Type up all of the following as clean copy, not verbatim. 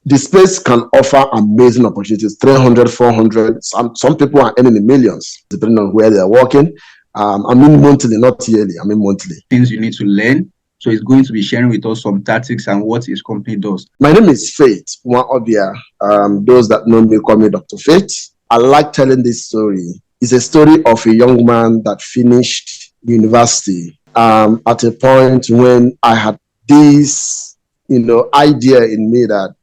the space can offer amazing opportunities, 300, 400. Some people are earning in millions, depending on where they are working. I mean monthly, not yearly. I mean monthly. Things you need to learn. So he's going to be sharing with us some tactics and what his company does. My name is Faith Nwaobia. Those that know me call me Dr. Faith. I like telling this story. It's a story of a young man that finished university at a point when I had this, idea in me that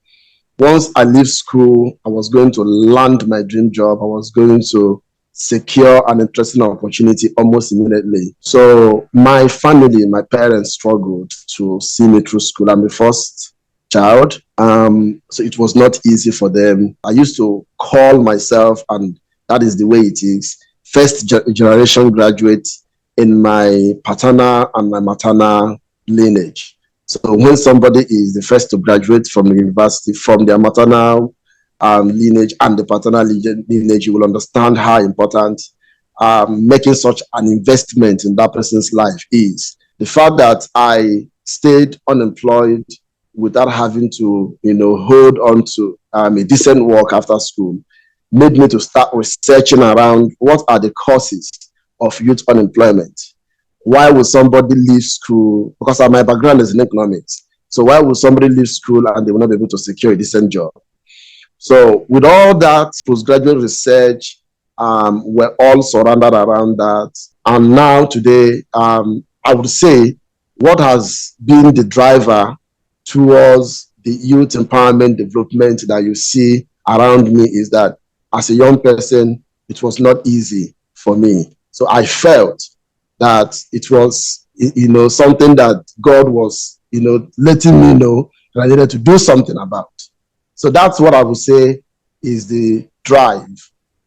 once I leave school, I was going to land my dream job. I was going to secure an interesting opportunity almost immediately. So my family, my parents struggled to see me through school. I'm the first child. So it was not easy for them. I used to call myself, and that is the way it is, first generation graduate in my paternal and my maternal lineage. So when somebody is the first to graduate from the university, from their maternal lineage and the paternal lineage, you will understand how important making such an investment in that person's life is. The fact that I stayed unemployed without having to, hold on to a decent work after school made me to start researching around what are the causes of youth unemployment. Why would somebody leave school? Because my background is in economics. So why would somebody leave school and they will not be able to secure a decent job? So with all that postgraduate research, we're all surrounded around that. And now today, I would say what has been the driver towards the youth empowerment development that you see around me is that as a young person, it was not easy for me. So I felt that it was, something that God was, letting me know that I needed to do something about. So that's what I would say is the drive,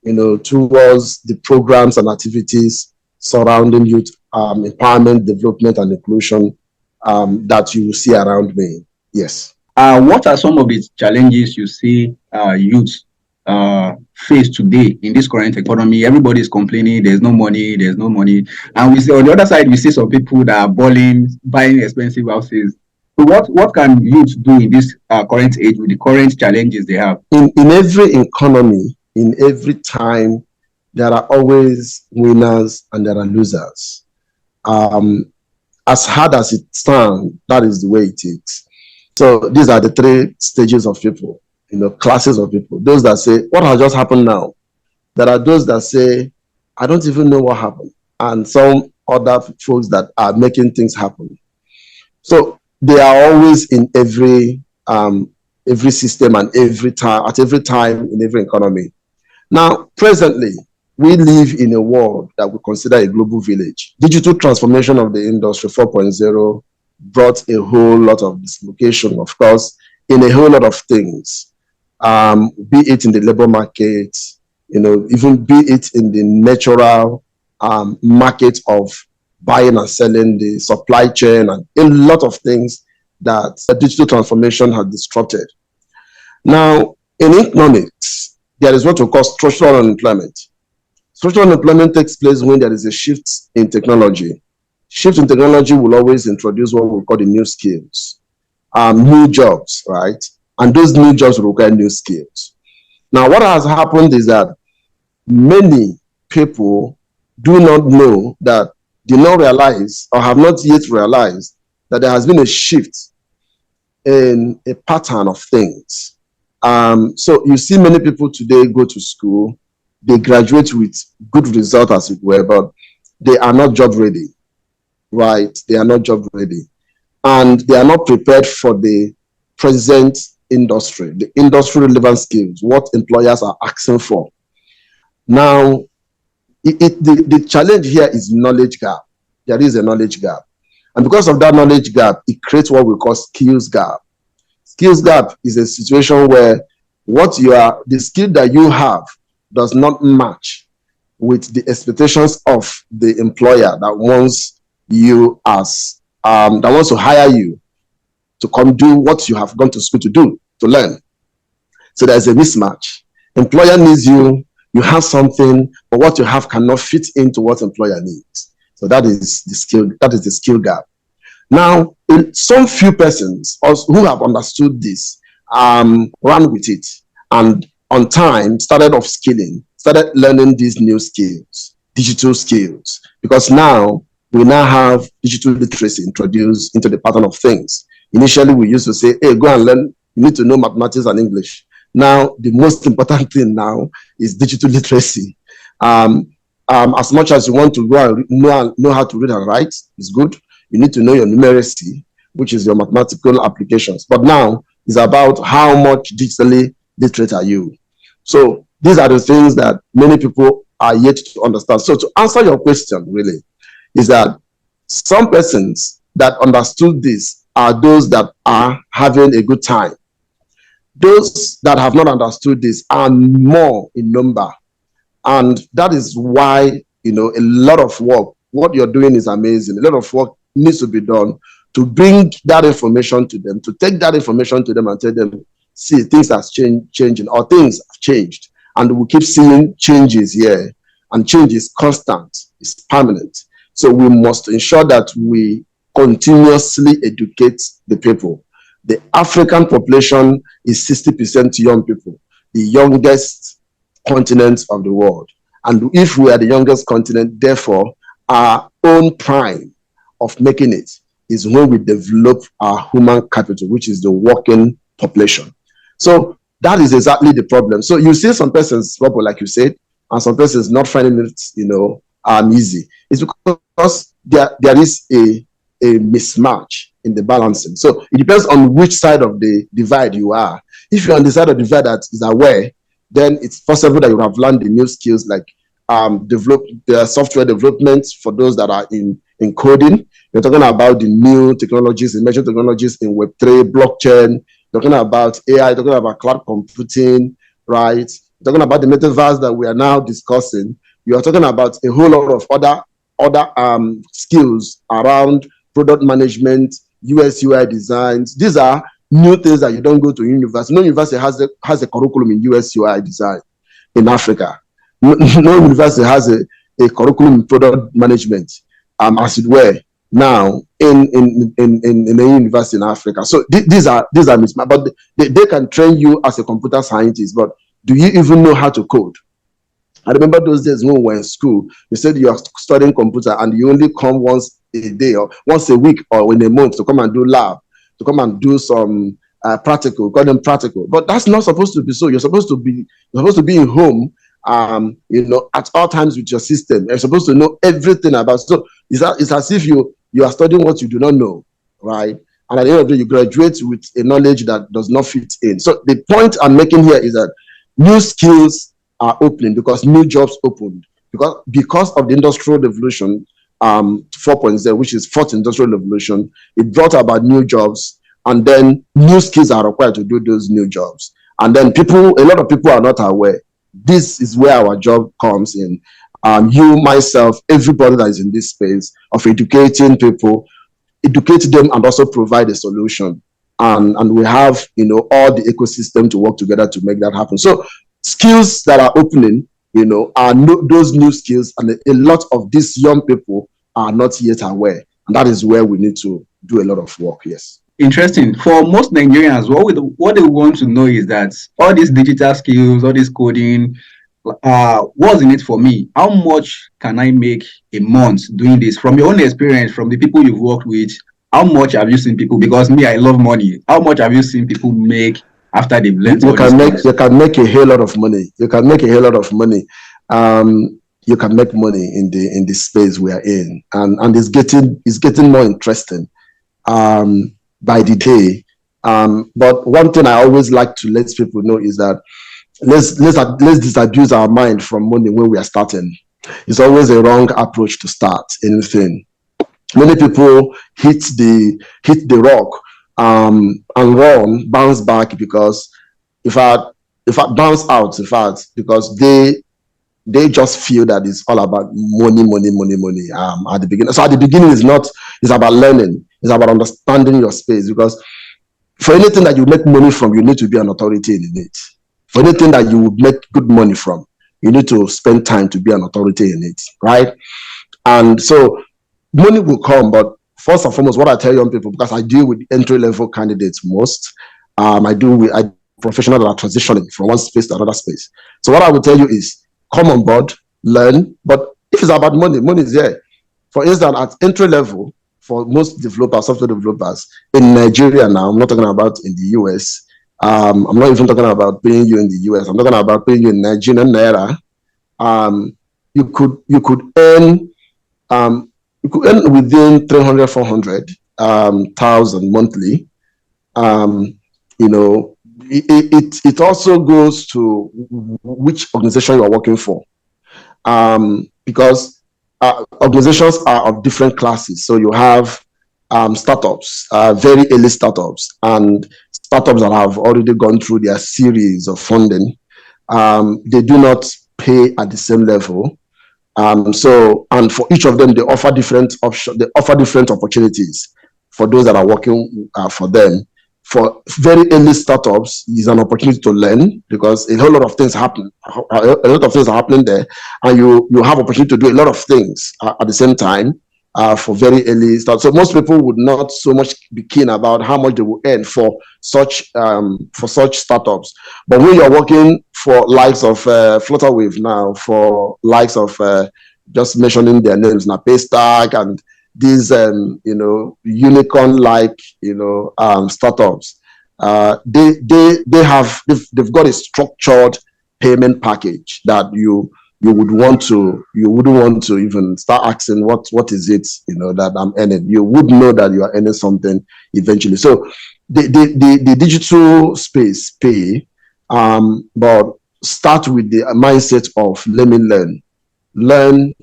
towards the programs and activities surrounding youth empowerment, development, and inclusion that you see around me. Yes. What are some of the challenges you see youth face today in this current economy? Everybody is complaining there's no money, and we see on the other side we see some people that are balling, buying expensive houses. So what can youth do in this current age with the current challenges they have? In every economy, in every time, there are always winners and there are losers. As hard as it sounds, that is the way it is. So these are the three stages of people, classes of people. Those that say, what has just happened now? There are those that say, I don't even know what happened. And some other folks that are making things happen. So they are always in every system and every time in every economy. Now, presently, we live in a world that we consider a global village. Digital transformation of the industry 4.0 brought a whole lot of dislocation, of course, in a whole lot of things, be it in the labor market, even be it in the natural market of buying and selling, the supply chain, and a lot of things that digital transformation has disrupted. Now, in economics, there is what we call structural unemployment. Structural unemployment takes place when there is a shift in technology. Shift in technology will always introduce what we call the new skills, new jobs, right? And those new jobs will require new skills. Now, what has happened is that many people do not know that, do not realize or have not yet realized that there has been a shift in a pattern of things. So you see many people today go to school, they graduate with good results as it were, but they are not job ready, right? They are not job ready. And they are not prepared for the present industry, the industry relevant skills, what employers are asking for. Now, the challenge here is knowledge gap. There is a knowledge gap. And because of that knowledge gap, it creates what we call skills gap. Skills gap is a situation where the skill that you have does not match with the expectations of the employer that wants you that wants to hire you to come do what you have gone to school to do, to learn. So there's a mismatch. Employer needs you, you have something, but what you have cannot fit into what employer needs. So that is the skill gap. Now, some few persons who have understood this ran with it, and on time started upskilling, started learning these new skills, digital skills, because now we now have digital literacy introduced into the pattern of things. Initially, we used to say, hey, go and learn, you need to know mathematics and English. Now, the most important thing now is digital literacy. As much as you want to go and know how to read and write, is good. You need to know your numeracy, which is your mathematical applications. But now it's about how much digitally literate are you. So these are the things that many people are yet to understand. So to answer your question, really, is that some persons that understood this are those that are having a good time. Those that have not understood this are more in number. And that is why, a lot of work, what you're doing is amazing. A lot of work needs to be done to bring that information to them, to take that information to them and tell them, see, things are changing, or things have changed. And we keep seeing changes here. And change is constant, it's permanent. So we must ensure that we continuously educate the people. The African population is 60% young people, the youngest continent of the world. And if we are the youngest continent, therefore, our own prime of making it is when we develop our human capital, which is the working population. So that is exactly the problem. So you see some persons, like you said, and some persons not finding it, easy. It's because there is a mismatch in the balancing. So it depends on which side of the divide you are. If you're on the side of the divide that is aware, then it's possible that you have learned the new skills like develop the software development for those that are in coding. You're talking about the new technologies, emerging technologies in Web3, blockchain. You're talking about AI, you're talking about cloud computing, right? You're talking about the metaverse that we are now discussing. You're talking about a whole lot of other skills around product management, UX UI designs. These are new things that you don't go to university. No university has a curriculum in UX UI design in Africa. No university has a curriculum in product management, as it were, now in a university in Africa. So these are mismatched, but they can train you as a computer scientist, but do you even know how to code? I remember those days when we were in school, you said you are studying computer and you only come once a day or once a week or in a month to come and do lab, to come and do some practical, call them practical. But that's not supposed to be so. You're supposed to be in home, at all times with your system. You're supposed to know everything about. So it's as if you are studying what you do not know, right? And at the end of the day, you graduate with a knowledge that does not fit in. So the point I'm making here is that new skills are opening because new jobs opened because of the industrial revolution 4.0, which is fourth industrial revolution. It brought about new jobs, and then new skills are required to do those new jobs. And then a lot of people are not aware. This is where our job comes in. You, myself, everybody that is in this space of educating people, educate them and also provide a solution. And we have, all the ecosystem to work together to make that happen. So skills that are opening, are those new skills, and a lot of these young people are not yet aware. And that is where we need to do a lot of work, yes. Interesting. For most Nigerians, what they want to know is that all these digital skills, all this coding, what's in it for me? How much can I make a month doing this? From your own experience, from the people you've worked with, how much have you seen people? Because me, I love money. How much have you seen people make after they've learned? You can make a whole lot of money. You can make a whole lot of money. You can make money in the space we are in, and it's getting more interesting by the day. But one thing I always like to let people know is that let's disabuse our mind from money when we are starting. It's always a wrong approach to start anything. Many people hit the rock and run, bounce back because if I bounce out, because they just feel that it's all about money at the beginning. So at the beginning it's about learning, it's about understanding your space, because for anything that you make money from, you need to be an authority in it. For anything that you would make good money from, you need to spend time to be an authority in it, right? And so money will come, but first and foremost, what I tell young people, because I deal with entry-level candidates most, I professionals that are transitioning from one space to another space. So what I will tell you is come on board, learn. But if it's about money, money is there. For instance, at entry level, for most developers, software developers in Nigeria now, I'm not talking about in the US. I'm not even talking about paying you in the US. I'm talking about paying you in Nigerian naira. Um, you could earn within 300, 400 thousand monthly. Um, you know, it also goes to which organization you are working for, because organizations are of different classes. So you have startups, very early startups, and startups that have already gone through their series of funding. They do not pay at the same level. So, and for each of them, they offer different options. They offer different opportunities for those that are working for them. For very early startups, is an opportunity to learn because a whole lot of things happen. A lot of things are happening there, and you have opportunity to do a lot of things at the same time. For very early start, so most people would not so much be keen about how much they will earn for such startups. But when you're working for likes of Flutterwave now, for likes of just mentioning their names, now Paystack and these unicorn like startups, they've got a structured payment package that you wouldn't want to even start asking what is it that I'm earning. You would know that you are earning something eventually. So the digital space pay, but start with the mindset of let me learn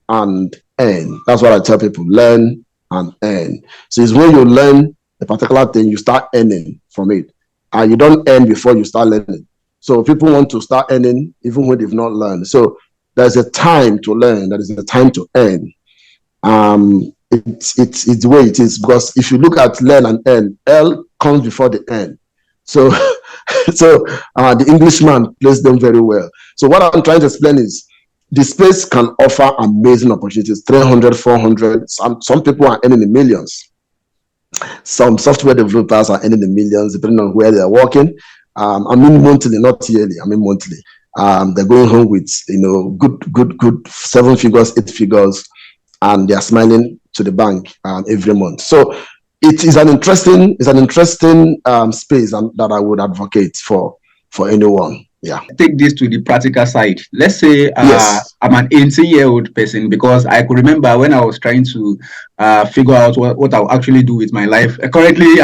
and earn. That's what I tell people: learn and earn. So it's when you learn a particular thing, you start earning from it, and you don't earn before you start learning. So people want to start earning even when they've not learned. So there's a time to learn. There is a time to earn. It's the way it is, because if you look at learn and earn, L comes before the N. So the Englishman plays them very well. So what I'm trying to explain is the space can offer amazing opportunities, 300, 400. Some people are earning in millions. Some software developers are earning in millions depending on where they're working. I mean monthly, not yearly. I mean monthly. They're going home with good 7 figures, 8 figures, and they're smiling to the bank every month. So it is an interesting space that I would advocate for anyone. Yeah. Take this to the practical side. Let's say Yes. I'm an 18-year-old person, because I could remember when I was trying to figure out what I'll actually do with my life. Currently,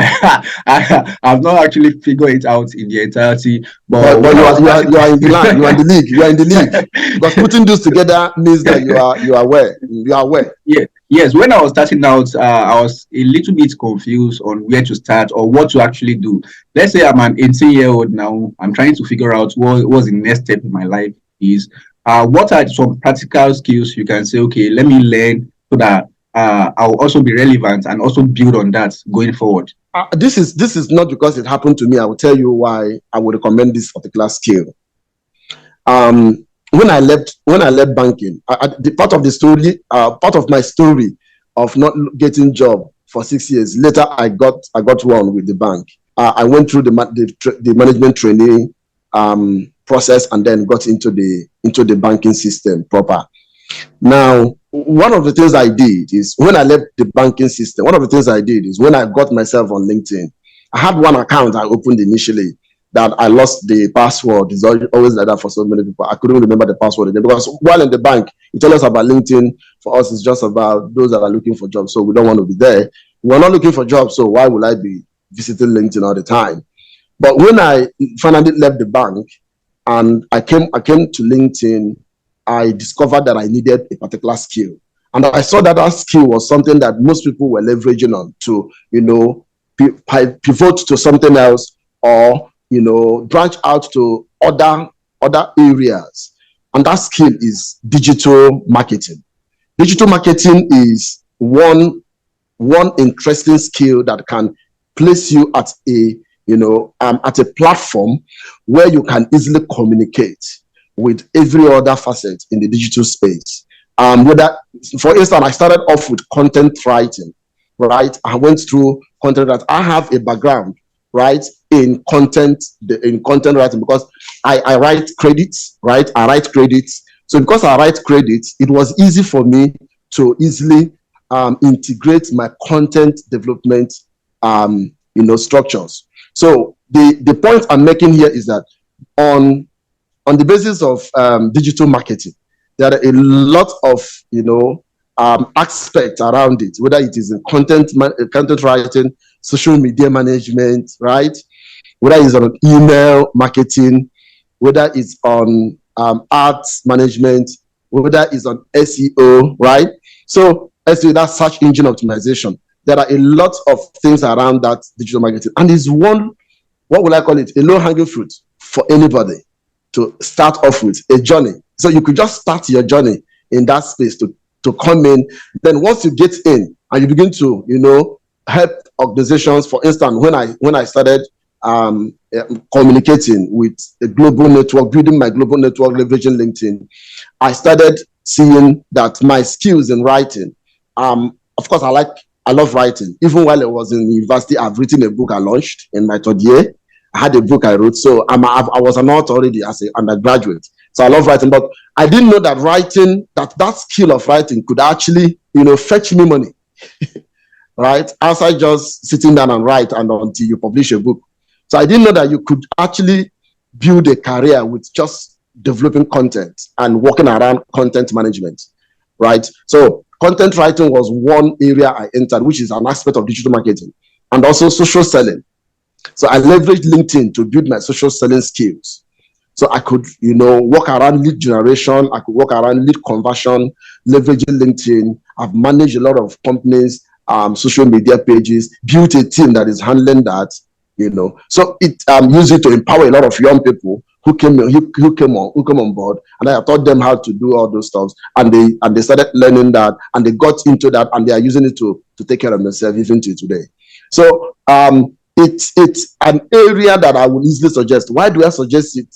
I've not actually figured it out in the entirety. But But when I was you starting, are in the land. You are in the league. You are in the league, because putting this together means that you are aware. You are aware. yeah, yes, when I was starting out, I was a little bit confused on where to start or what to actually do. Let's say I'm an 18-year-old now. I'm trying to figure out what's the next step in my life is. What are some practical skills you can say, okay, let me learn so that I'll also be relevant and also build on that going forward? This is not because it happened to me. I will tell you why I would recommend this particular skill. When I left banking, the part of the story, part of my story of not getting job for 6 years later, I got one with the bank. I went through the management training process and then got into the banking system proper. Now, one of the things I did is when I left the banking system, one of the things I did is when I got myself on LinkedIn, I had one account I opened initially that I lost the password. It's always like that for so many people. I couldn't remember the password again, because while in the bank, you tell us about LinkedIn. For us, it's just about those that are looking for jobs. So we don't want to be there. We're not looking for jobs. So why would I be visiting LinkedIn all the time? But when I finally left the bank and I came to LinkedIn, I discovered that I needed a particular skill. And I saw that skill was something that most people were leveraging on to, pivot to something else, or, branch out to other areas. And that skill is digital marketing. Digital marketing is one interesting skill that can place you at a platform where you can easily communicate with every other facet in the digital space. Whether, for instance, I started off with content writing, right? I went through content that I have a background right, in content writing, because I write credits, right? I write credits. So because I write credits, it was easy for me to easily integrate my content development structures. So the point I'm making here is that on the basis of digital marketing, there are a lot of aspects around it, whether it is in content writing, social media management, right? Whether it's on email marketing, whether it's on ads management, whether it's on SEO, right? So SEO, that's search engine optimization. There are a lot of things around that digital marketing, and it's one, what will I call it, a low-hanging fruit for anybody to start off with a journey. So you could just start your journey in that space to come in. Then once you get in and you begin to help organizations. For instance, when I started communicating with a global network, building my global network, leveraging LinkedIn, I started seeing that my skills in writing, of course, I love writing. Even while I was in university, I've written a book I launched in my third year. I had a book I wrote. So I was an author already as an undergraduate. So I love writing, but I didn't know that writing, that skill of writing could actually, fetch me money, right? Outside just sitting down and write and until you publish a book. So I didn't know that you could actually build a career with just developing content and working around content management, right? So content writing was one area I entered, which is an aspect of digital marketing, and also social selling. So I leveraged LinkedIn to build my social selling skills. So I could, work around lead generation. I could work around lead conversion, leveraging LinkedIn. I've managed a lot of companies, social media pages, built a team that is handling that, So it used it to empower a lot of young people who came on board, and I taught them how to do all those stuff, and they started learning that, and they got into that, and they are using it to take care of themselves even till today. So it's an area that I would easily suggest. Why do I suggest it?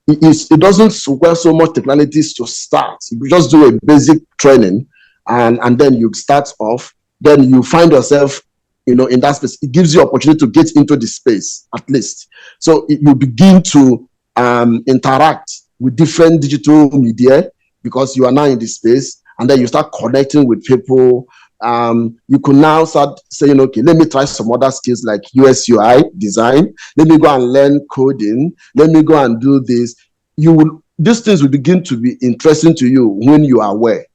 It doesn't require so much technicalities to start. You just do a basic training, and then you start off. Then you find yourself, in that space. It gives you opportunity to get into the space at least. So you begin to interact with different digital media because you are now in the space, and then you start connecting with people. You could now start saying, okay, let me try some other skills like UX UI design. Let me go and learn coding. Let me go and do this. These things will begin to be interesting to you when you are aware.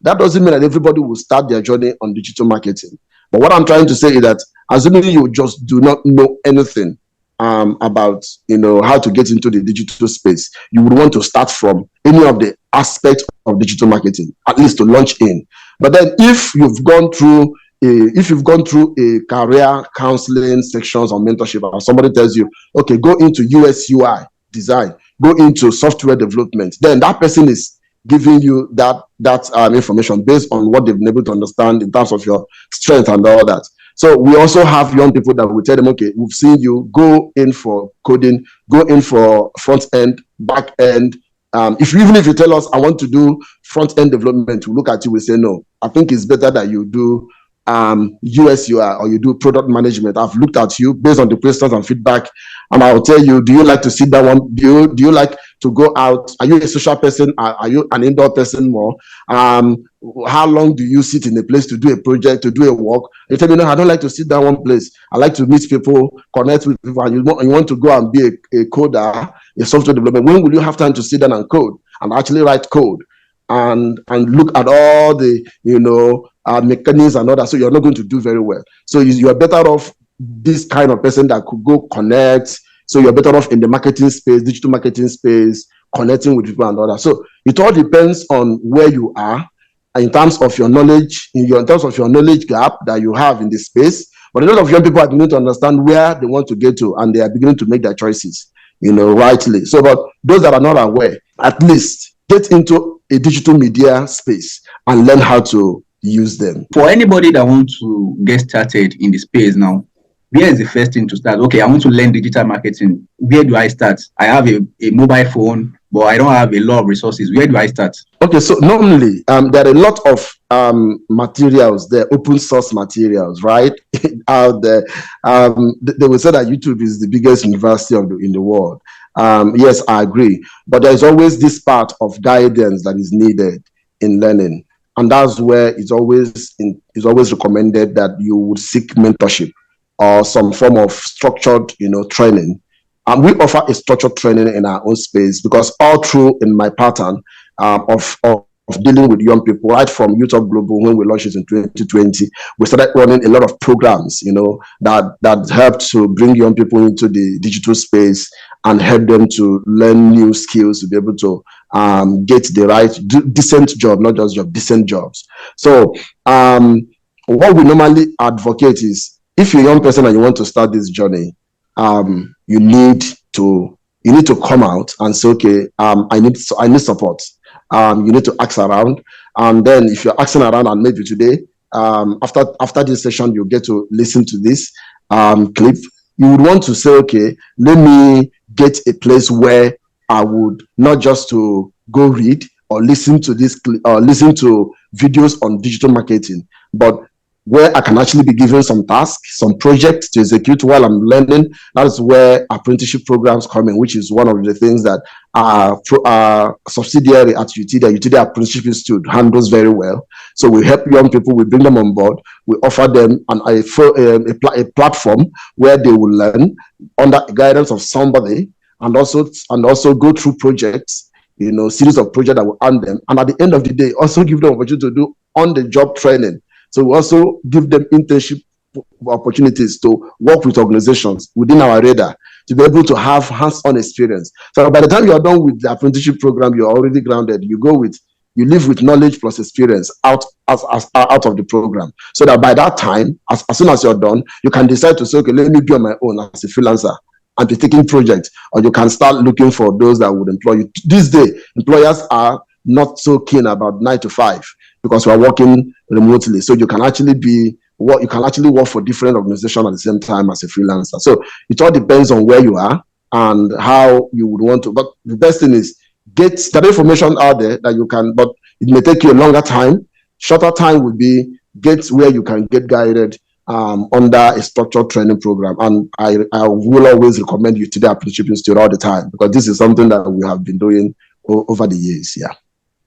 That doesn't mean that everybody will start their journey on digital marketing. But what I'm trying to say is that assuming you just do not know anything about how to get into the digital space, you would want to start from any of the aspects of digital marketing, at least to launch in. But then if you've gone through a career counseling sections or mentorship, or somebody tells you, okay, go into UX UI design, go into software development, then that person is giving you that information based on what they've been able to understand in terms of your strength and all that. So we also have young people that we tell them, okay, we've seen you, go in for coding, go in for front end, back end. Even if you tell us, I want to do front end development, we look at you, we say, no, I think it's better that you do UX UI or you do product management. I've looked at you based on the questions and feedback, and I'll tell you, do you like to sit down? Do you like to go out? Are you a social person? Are you an indoor person more? How long do you sit in a place to do a project, to do a work? You tell me, no, I don't like to sit down one place. I like to meet people, connect with people, and you want to go and be a coder, a software developer. When will you have time to sit down and code and actually write code and look at all the mechanisms and all that? So you're not going to do very well. So you are better off this kind of person that could go connect. So you're better off in the marketing space, digital marketing space, connecting with people and all that. So it all depends on where you are in terms of your knowledge, in terms of your knowledge gap that you have in the space. But a lot of young people are beginning to understand where they want to get to, and they are beginning to make their choices, rightly. So, but those that are not aware, at least get into a digital media space and learn how to use them. For anybody that wants to get started in the space now, where is the first thing to start? Okay, I want to learn digital marketing. Where do I start? I have a mobile phone. but I don't have a lot of resources. Where do I start? Okay, so normally there are a lot of materials, there open source materials, right? Out there. They will say that YouTube is the biggest university in the world. Yes, I agree, but there's always this part of guidance that is needed in learning, and that's where it's always recommended that you would seek mentorship or some form of structured, training. And we offer a structured training in our own space, because all through in my pattern of dealing with young people, right from Youthup Global, when we launched it in 2020, we started running a lot of programs, that helped to bring young people into the digital space and help them to learn new skills to be able to get the right decent job, not just job, decent jobs. So what we normally advocate is, if you're a young person and you want to start this journey, you need to come out and say, okay, I need support. You need to ask around, and then if you're asking around, and maybe today, after this session, you get to listen to this clip. You would want to say, okay, let me get a place where I would not just to go read or listen to this or listen to videos on digital marketing, but where I can actually be given some tasks, some projects to execute while I'm learning. That is where apprenticeship programs come in, which is one of the things that our subsidiary at UTD Apprenticeship Institute handles very well. So we help young people, we bring them on board, we offer them a platform where they will learn under guidance of somebody, and also go through projects, series of projects that will earn them. And at the end of the day, also give them opportunity to do on-the-job training. So we also give them internship opportunities to work with organizations within our radar to be able to have hands-on experience. So by the time you are done with the apprenticeship program, you're already grounded. You live with knowledge plus experience out of the program. So that by that time, as soon as you're done, you can decide to say, okay, let me be on my own as a freelancer and be taking projects, or you can start looking for those that would employ you. This day, employers are not so keen about 9 to 5 because we're working remotely. So you can actually work for different organizations at the same time as a freelancer. So it all depends on where you are and how you would want to. But the best thing is get that information out there that you can, but it may take you a longer time. Shorter time would be get where you can get guided under a structured training program. And I will always recommend you to the Apprenticeship Institute all the time, because this is something that we have been doing over the years. Yeah.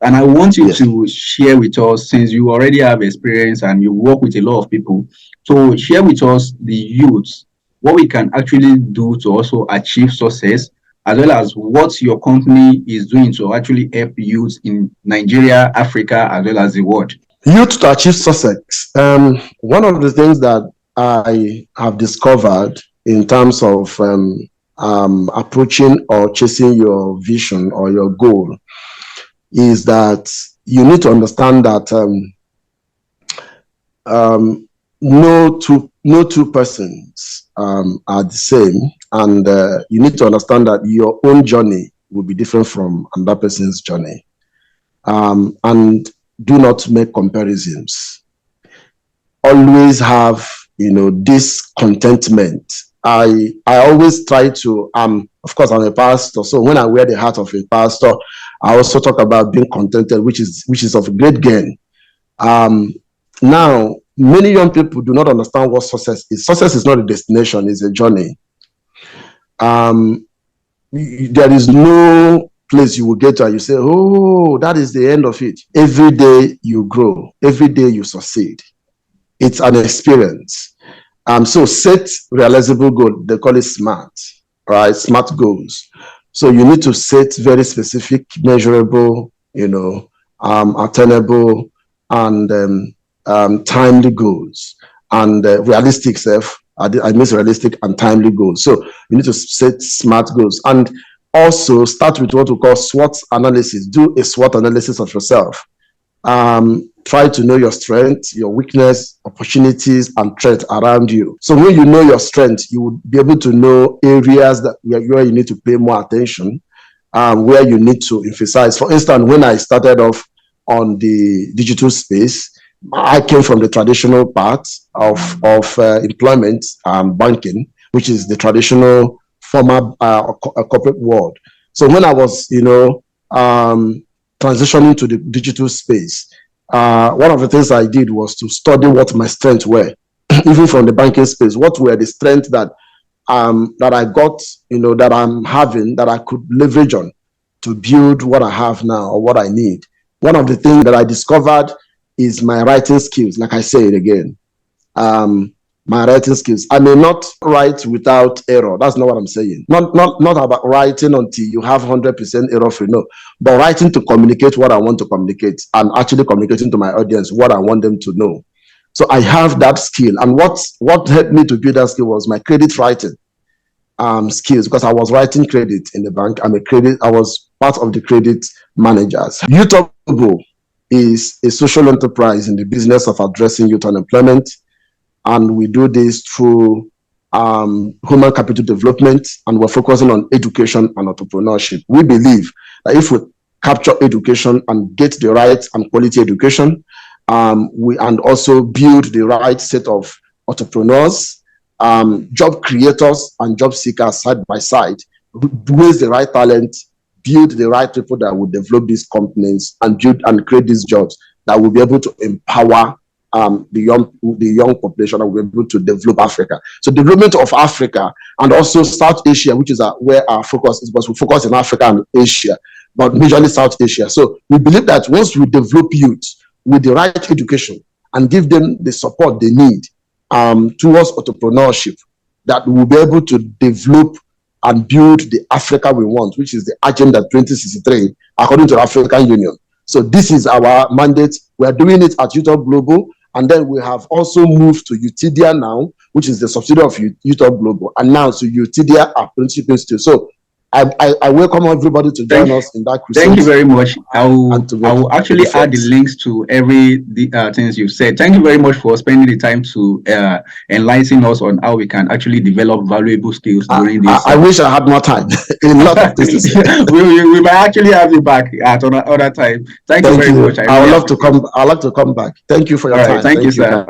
And I want you to share with us, since you already have experience and you work with a lot of people, so share with us, the youths, what we can actually do to also achieve success, as well as what your company is doing to actually help youths in Nigeria, Africa, as well as the world. Youth to achieve success. One of the things that I have discovered in terms of approaching or chasing your vision or your goal is that you need to understand that no two persons are the same, and you need to understand that your own journey will be different from another person's journey, and do not make comparisons. Always have this contentment. I always try to of course I'm a pastor, so when I wear the hat of a pastor, I also talk about being contented, which is of great gain. Now, many young people do not understand what success is. Success is not a destination; it's a journey. There is no place you will get to and you say, "Oh, that is the end of it." Every day you grow. Every day you succeed. It's an experience. So set realizable goal. They call it SMART, right? SMART goals. So you need to set very specific, measurable, attainable, and timely goals, and realistic I miss realistic and timely goals. So you need to set SMART goals, and also start with what we call SWOT analysis. Do a SWOT analysis of yourself. Try to know your strengths, your weakness, opportunities, and threats around you. So when you know your strengths, you will be able to know areas where you need to pay more attention, where you need to emphasize. For instance, when I started off on the digital space, I came from the traditional part of employment, banking, which is the traditional former corporate world. So when I was, transitioning to the digital space, one of the things I did was to study what my strengths were, even from the banking space. What were the strengths that I got, that I'm having, that I could leverage on to build what I have now or what I need. One of the things that I discovered is my writing skills. Like I say it again, my writing skills. I may not write without error. That's not what I'm saying. Not about writing until you have 100% error free. No, but writing to communicate what I want to communicate and actually communicating to my audience what I want them to know. So I have that skill. And what helped me to build that skill was my credit writing skills, because I was writing credit in the bank. I was part of the credit managers. Youthup Global is a social enterprise in the business of addressing youth unemployment. And we do this through human capital development, and we're focusing on education and entrepreneurship. We believe that if we capture education and get the right and quality education, and also build the right set of entrepreneurs, job creators and job seekers side by side, raise the right talent, build the right people that will develop these companies and build and create these jobs that will be able to empower the young population, and we're able to develop Africa. So development of Africa and also South Asia, which is where our focus is, because we focus in Africa and Asia, but majorly South Asia. So we believe that once we develop youth with the right education and give them the support they need towards entrepreneurship, that we will be able to develop and build the Africa we want, which is the Agenda 2063, according to the African Union. So this is our mandate. We are doing it at Youthup Global. And then we have also moved to Youthup now, which is the subsidiary of Youthup Global, and now to Youthup Apprenticeship Institute. So I welcome everybody to join us in that crusade. Thank you very much. I will actually add the links to every things you've said. Thank you very much for spending the time to enlighten us on how we can actually develop valuable skills during this. I wish I had more time. A lot of things to say. we might actually have you back at another time. Thank you very much. I would love to come. I'd like to come back. Thank you for your time. Thank you, sir.